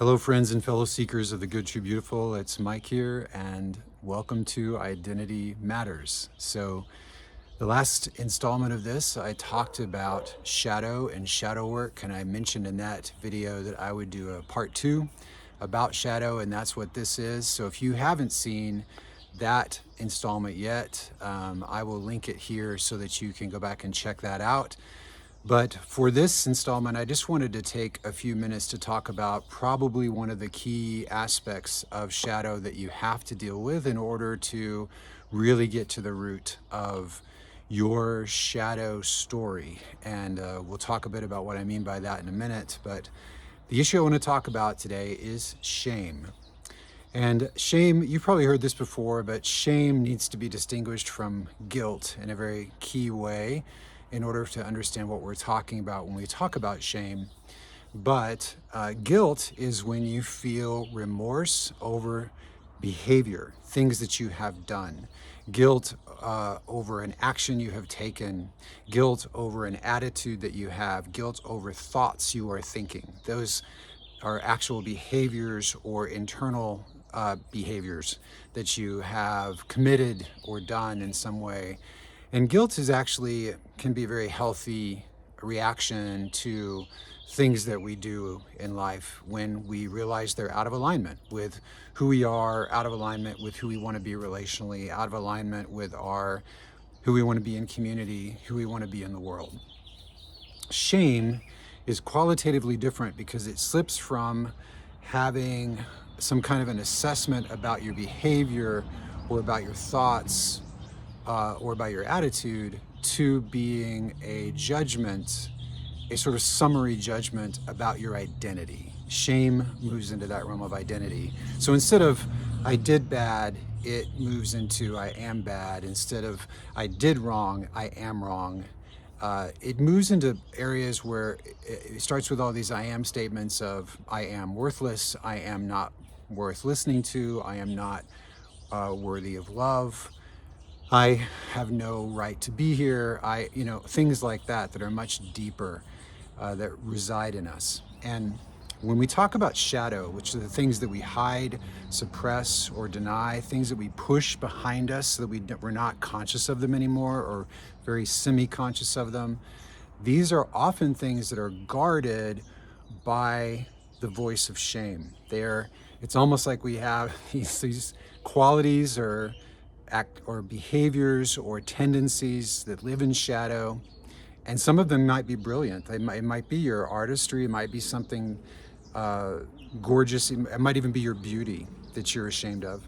Hello, friends and fellow seekers of the good, true, beautiful. It's Mike here, and welcome to Identity Matters. So, the last installment of this, I talked about shadow and shadow work, and I mentioned in that video that I would do a part 2 about shadow, and that's what this is. So, if you haven't seen that installment yet, I will link it here so that you can go back and check that out. But for this installment, I just wanted to take a few minutes to talk about probably one of the key aspects of shadow that you have to deal with in order to really get to the root of your shadow story. And we'll talk a bit about what I mean by that in a minute. But the issue I want to talk about today is shame. And shame, you've probably heard this before, but shame needs to be distinguished from guilt in a very key way in order to understand what we're talking about when we talk about shame. But guilt is when you feel remorse over behavior, things that you have done, guilt over an action you have taken, guilt over an attitude that you have, guilt over thoughts you are thinking. Those are actual behaviors or internal behaviors that you have committed or done in some way. And guilt is actually can be a very healthy reaction to things that we do in life when we realize they're out of alignment with who we are, out of alignment with who we want to be relationally, out of alignment with who we want to be in community, who we want to be in the world. Shame is qualitatively different because it slips from having some kind of an assessment about your behavior or about your thoughts or about your attitude to being a judgment, a sort of summary judgment about your identity. Shame moves into that realm of identity. So instead of I did bad, it moves into I am bad. Instead of I did wrong, I am wrong. It moves into areas where it starts with all these I am statements of I am worthless, I am not worth listening to, I am not worthy of love, I have no right to be here, things like that are much deeper, that reside in us. And when we talk about shadow, which are the things that we hide, suppress, or deny, things that we push behind us so that we're not conscious of them anymore or very semi-conscious of them, these are often things that are guarded by the voice of shame. It's almost like we have these qualities or behaviors or tendencies that live in shadow, and some of them might be brilliant. It might be your artistry, it might be something gorgeous, it might even be your beauty that you're ashamed of,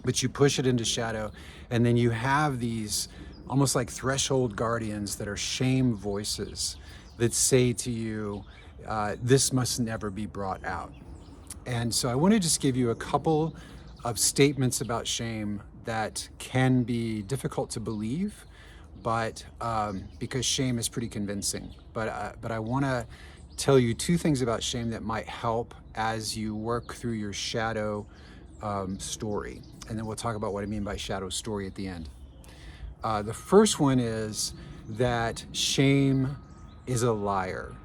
but you push it into shadow, and then you have these almost like threshold guardians that are shame voices that say to you, this must never be brought out. And so I want to just give you a couple of statements about shame that can be difficult to believe, but because shame is pretty convincing. But I want to tell you two things about shame that might help as you work through your shadow story. And then we'll talk about what I mean by shadow story at the end. The first one is that shame is a liar.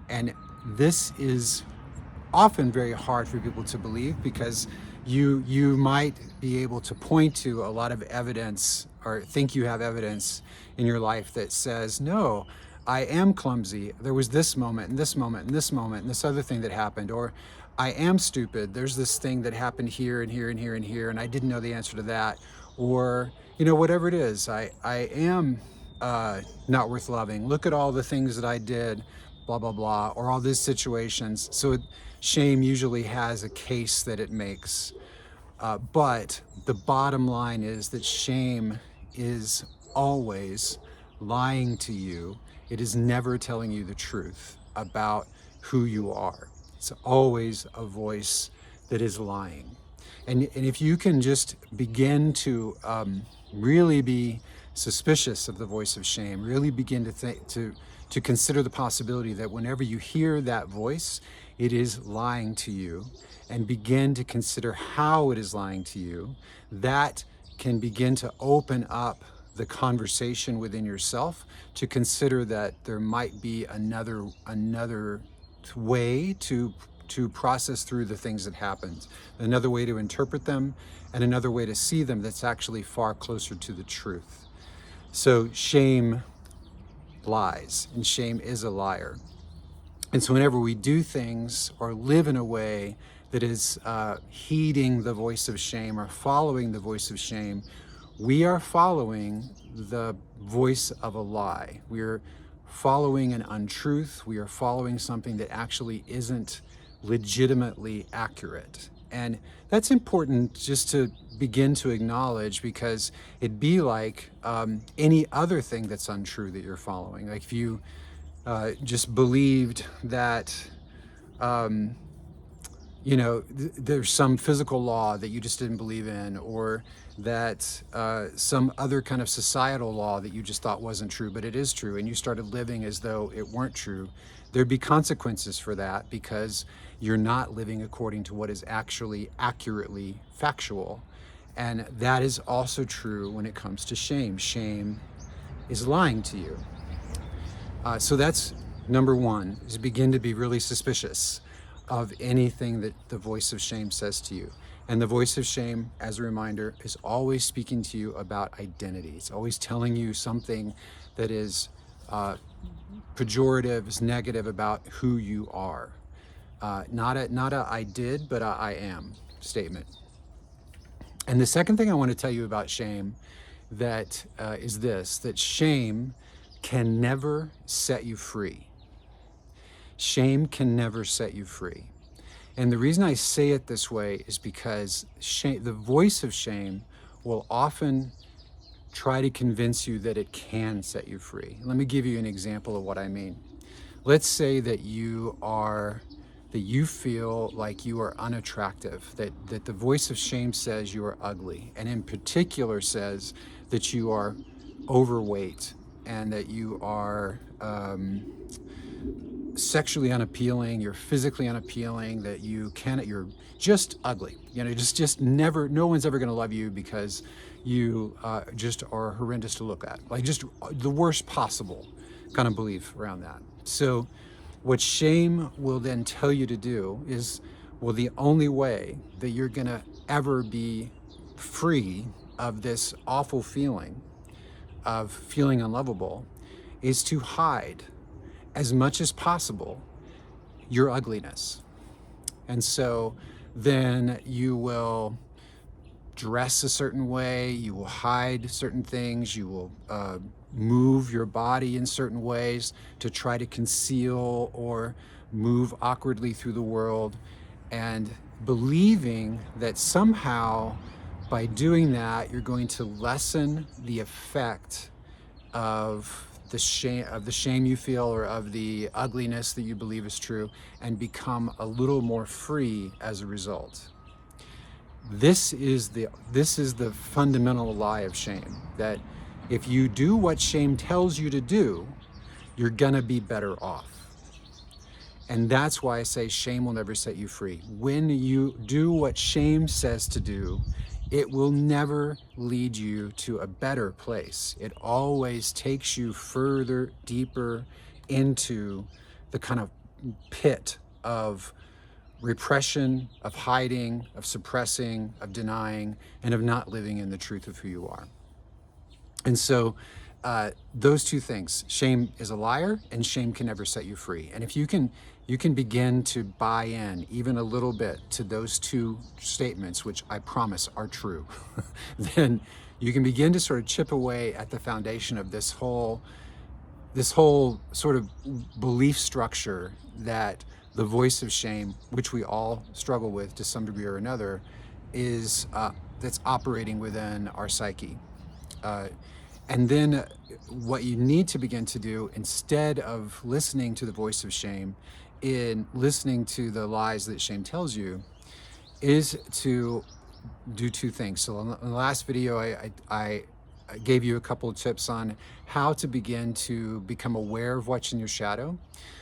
And this is often very hard for people to believe because you might be able to point to a lot of evidence or think you have evidence in your life that says, no, I am clumsy. There was this moment and this moment and this moment and this other thing that happened. Or I am stupid. There's this thing that happened here and here and here and here, and I didn't know the answer to that. Or, whatever it is, I am not worth loving. Look at all the things that I did, blah, blah, blah, or all these situations. So shame usually has a case that it makes. But the bottom line is that shame is always lying to you. It is never telling you the truth about who you are. It's always a voice that is lying. And if you can just begin to really be suspicious of the voice of shame, really begin to consider the possibility that whenever you hear that voice, it is lying to you, and begin to consider how it is lying to you, that can begin to open up the conversation within yourself to consider that there might be another way to to process through the things that happened, another way to interpret them, and another way to see them that's actually far closer to the truth. So shame lies, and shame is a liar. And so whenever we do things or live in a way that is heeding the voice of shame or following the voice of shame, we are following the voice of a lie. We are following an untruth. We are following something that actually isn't legitimately accurate. And that's important just to begin to acknowledge, because it'd be like any other thing that's untrue that you're following. Like if you just believed that there's some physical law that you just didn't believe in, or that some other kind of societal law that you just thought wasn't true, but it is true, and you started living as though it weren't true, there'd be consequences for that, because you're not living according to what is actually accurately factual. And that is also true when it comes to shame. Shame is lying to you. So that's number one, is begin to be really suspicious of anything that the voice of shame says to you. And the voice of shame, as a reminder, is always speaking to you about identity. It's always telling you something that is pejorative, is negative about who you are. Not a I did, but a I am statement. And the second thing I want to tell you about shame that is this, that shame can never set you free. Shame can never set you free. And the reason I say it this way is because shame, the voice of shame, will often try to convince you that it can set you free. Let me give you an example of what I mean. Let's say that you feel like you are unattractive, that the voice of shame says you are ugly, and in particular says that you are overweight, and that you are sexually unappealing, you're physically unappealing, that you're just ugly. Just never, no one's ever gonna love you because you just are horrendous to look at. Like just the worst possible kind of belief around that. So what shame will then tell you to do is, well, the only way that you're gonna ever be free of this awful feeling of feeling unlovable is to hide as much as possible your ugliness. And so then you will dress a certain way, you will hide certain things, you will move your body in certain ways to try to conceal or move awkwardly through the world, and believing that somehow by doing that you're going to lessen the effect of the shame you feel, or of the ugliness that you believe is true, and become a little more free as a result. This is the fundamental lie of shame, that if you do what shame tells you to do, you're gonna be better off. And that's why I say shame will never set you free. When you do what shame says to do, it will never lead you to a better place. It always takes you further, deeper into the kind of pit of repression, of hiding, of suppressing, of denying, and of not living in the truth of who you are. And so those two things, shame is a liar and shame can never set you free. And if you can begin to buy in even a little bit to those two statements, which I promise are true, then you can begin to sort of chip away at the foundation of this whole sort of belief structure that the voice of shame, which we all struggle with to some degree or another, is that's operating within our psyche. And then what you need to begin to do, instead of listening to the voice of shame, in listening to the lies that shame tells you, is to do two things. So in the last video, I gave you a couple of tips on how to begin to become aware of what's in your shadow.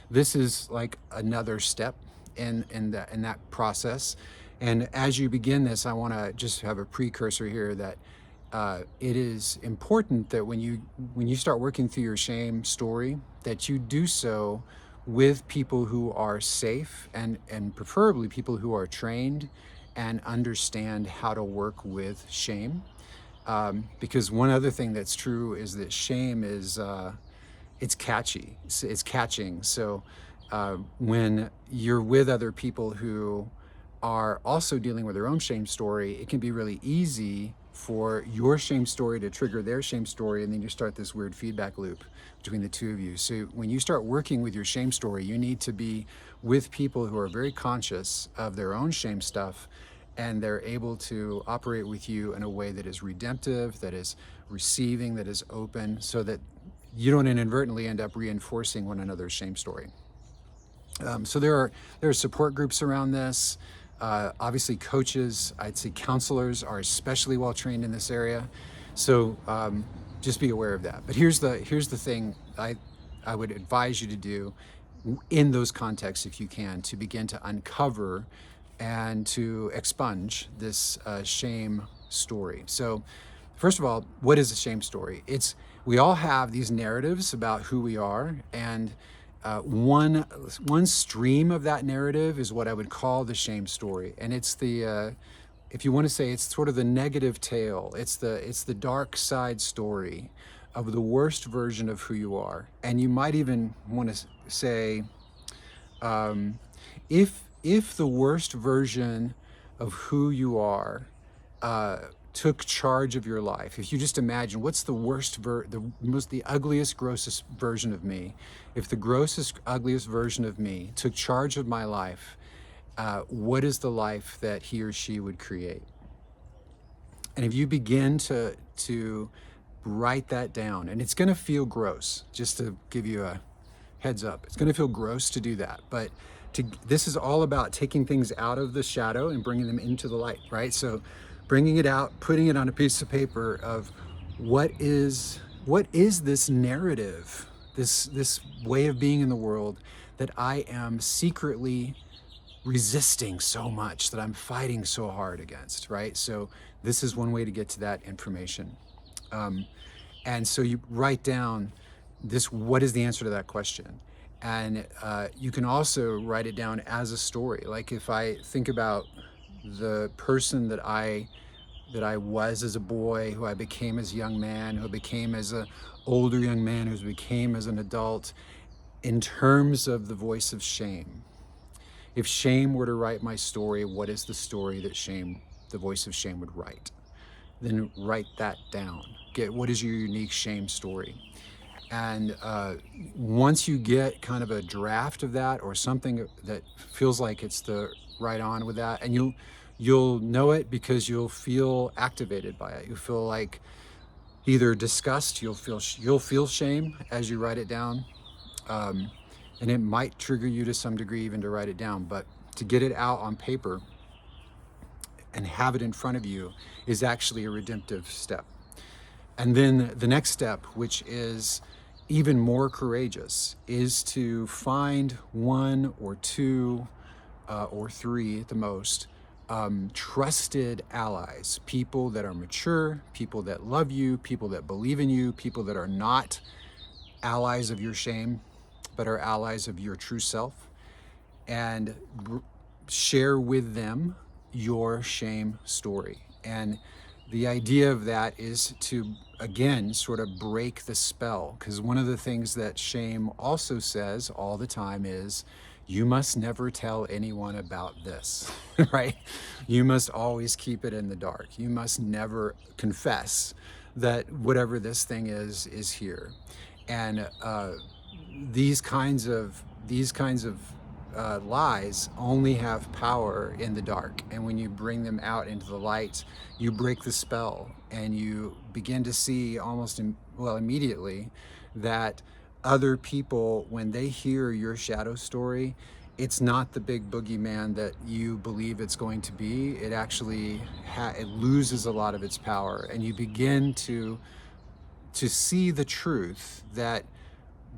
This is like another step in that process. And as you begin this, I want to just have a precursor here that it is important that when you start working through your shame story, that you do so with people who are safe and preferably people who are trained and understand how to work with shame. Because one other thing that's true is that shame is it's catchy, it's catching. So when you're with other people who are also dealing with their own shame story, it can be really easy for your shame story to trigger their shame story, and then you start this weird feedback loop between the two of you. So when you start working with your shame story, you need to be with people who are very conscious of their own shame stuff, and they're able to operate with you in a way that is redemptive, that is receiving, that is open, so that you don't inadvertently end up reinforcing one another's shame story. So there are support groups around this. Obviously, coaches, I'd say counselors are especially well trained in this area. So just be aware of that. But here's the thing I would advise you to do in those contexts, if you can, to begin to uncover and to expunge this shame story. So first of all, what is a shame story? We all have these narratives about who we are, and one stream of that narrative is what I would call the shame story, and it's the if you want to say, it's sort of the negative tale. It's the dark side story of the worst version of who you are, and you might even want to say, if the worst version of who you are took charge of your life, if you just imagine what's the the ugliest, grossest version of me, if the grossest, ugliest version of me took charge of my life, what is the life that he or she would create? And if you begin to write that down, and it's going to feel gross, just to give you a heads up, it's going to feel gross to do that, but this is all about taking things out of the shadow and bringing them into the light, right? So bringing it out, putting it on a piece of paper of what is this narrative, this way of being in the world that I am secretly resisting so much, that I'm fighting so hard against, right? So this is one way to get to that information. And so you write down what is the answer to that question? And you can also write it down as a story. Like if I think about the person that I was as a boy, who I became as a young man, who I became as an older young man, who I became as an adult, in terms of the voice of shame. If shame were to write my story, what is the story that the voice of shame would write? Then write that down. What is your unique shame story? And once you get kind of a draft of that, or something that feels like it's the right on with that, and you'll know it because you'll feel activated by it. You feel like either disgust, you'll feel shame as you write it down, and it might trigger you to some degree even to write it down. But to get it out on paper and have it in front of you is actually a redemptive step. And then the next step, which is even more courageous, is to find one or two or three at the most trusted allies, people that are mature, people that love you, people that believe in you, people that are not allies of your shame, but are allies of your true self, and share with them your shame story. And the idea of that is to, again, sort of break the spell, because one of the things that shame also says all the time is, you must never tell anyone about this, right? You must always keep it in the dark. You must never confess that whatever this thing is here. And these kinds of lies only have power in the dark, and when you bring them out into the light, you break the spell, and you begin to see almost immediately that other people, when they hear your shadow story, it's not the big boogeyman that you believe it's going to be. It actually it loses a lot of its power, and you begin to see the truth that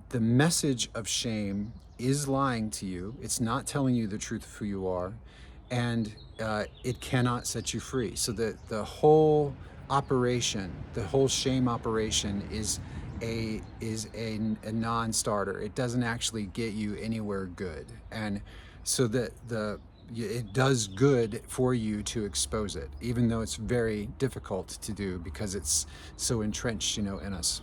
the message of shame is lying to you. It's not telling you the truth of who you are, and it cannot set you free. So the whole operation, the whole shame operation, is a non-starter. It doesn't actually get you anywhere good, and so it does good for you to expose it, even though it's very difficult to do because it's so entrenched, in us.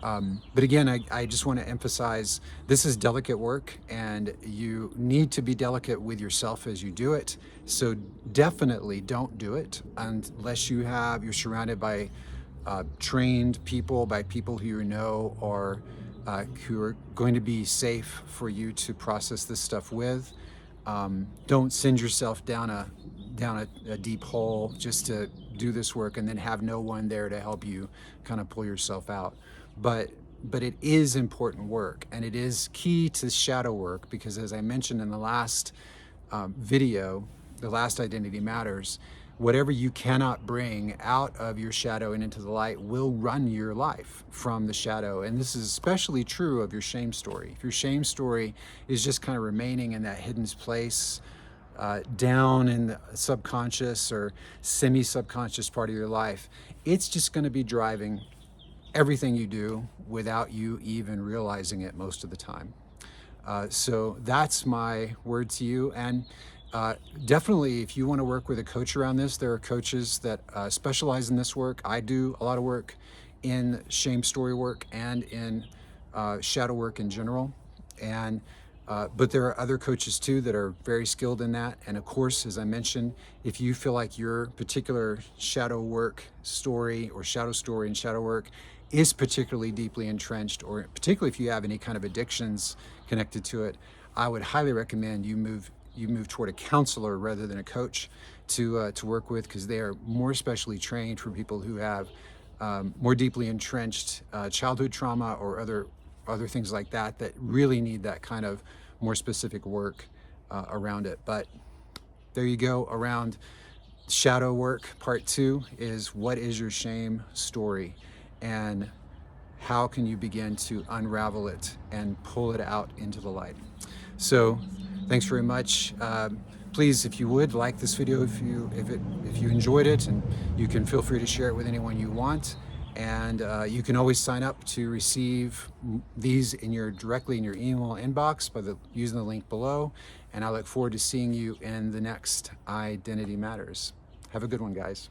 But again, I just want to emphasize this is delicate work, and you need to be delicate with yourself as you do it. So definitely don't do it unless you're surrounded by trained people, by people who you know or who are going to be safe for you to process this stuff with. Don't send yourself down a deep hole just to do this work and then have no one there to help you kind of pull yourself out. But it is important work, and it is key to shadow work because, as I mentioned in the last video, the last Identity Matters, whatever you cannot bring out of your shadow and into the light will run your life from the shadow. And this is especially true of your shame story. If your shame story is just kind of remaining in that hidden place, down in the subconscious or semi-subconscious part of your life, it's just going to be driving everything you do without you even realizing it most of the time. So that's my word to you. And definitely, if you want to work with a coach around this, there are coaches that specialize in this work. I do a lot of work in shame story work and in shadow work in general. And but there are other coaches too that are very skilled in that. And of course, as I mentioned, if you feel like your particular shadow work story or shadow story and shadow work is particularly deeply entrenched, or particularly if you have any kind of addictions connected to it, I would highly recommend you move toward a counselor rather than a coach to work with, because they are more specially trained for people who have more deeply entrenched childhood trauma or other things like that really need that kind of more specific work around it. But there you go. Around shadow work, part 2 is what is your shame story, and how can you begin to unravel it and pull it out into the light. So thanks very much. Please, if you would, like this video if you enjoyed it, and you can feel free to share it with anyone you want. And you can always sign up to receive these directly in your email inbox using the link below. And I look forward to seeing you in the next Identity Matters. Have a good one, guys.